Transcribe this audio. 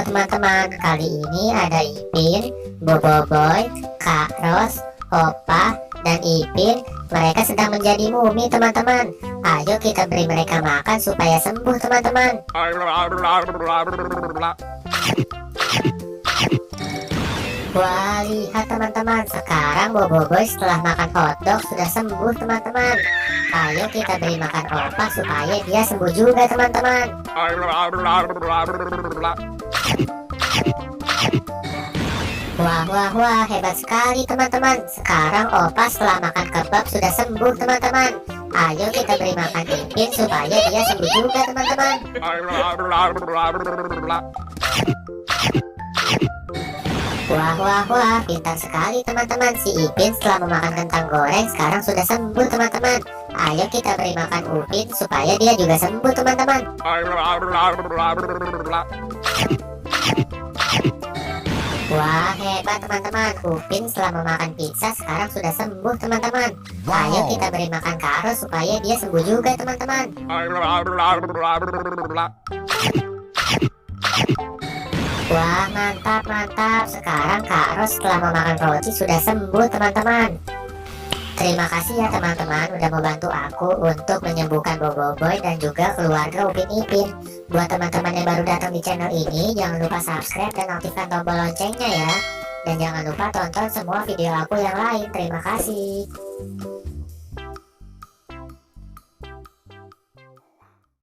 teman-teman, kali ini ada Ipin, Boboiboy, Kak Ros, Opa, dan Ipin. Mereka sedang menjadi mumi teman-teman. Ayo kita beri mereka makan supaya sembuh teman-teman. Wah, lihat teman-teman, sekarang Boboiboy setelah makan hotdog sudah sembuh teman-teman. Ayo kita beri makan Opa supaya dia sembuh juga teman-teman. Wah, hebat sekali teman-teman. Sekarang Opa setelah makan kebab sudah sembuh teman-teman. Ayo kita beri makan Ipin supaya dia sembuh juga teman-teman. Wah, pintar sekali teman-teman. Si Ipin setelah memakan kentang goreng sekarang sudah sembuh teman-teman. Ayo kita beri makan Upin supaya dia juga sembuh teman-teman. Wah, hebat teman-teman. Upin setelah memakan pizza sekarang sudah sembuh teman-teman. Ayo kita beri makan Karo supaya dia sembuh juga teman-teman. Wah, mantap. Sekarang Kak Ros setelah memakan roti sudah sembuh teman-teman. Terima kasih ya teman-teman udah membantu aku untuk menyembuhkan Boboiboy dan juga keluarga Upin Ipin. Buat teman-teman yang baru datang di channel ini, jangan lupa subscribe dan aktifkan tombol loncengnya ya. Dan jangan lupa tonton semua video aku yang lain. Terima kasih.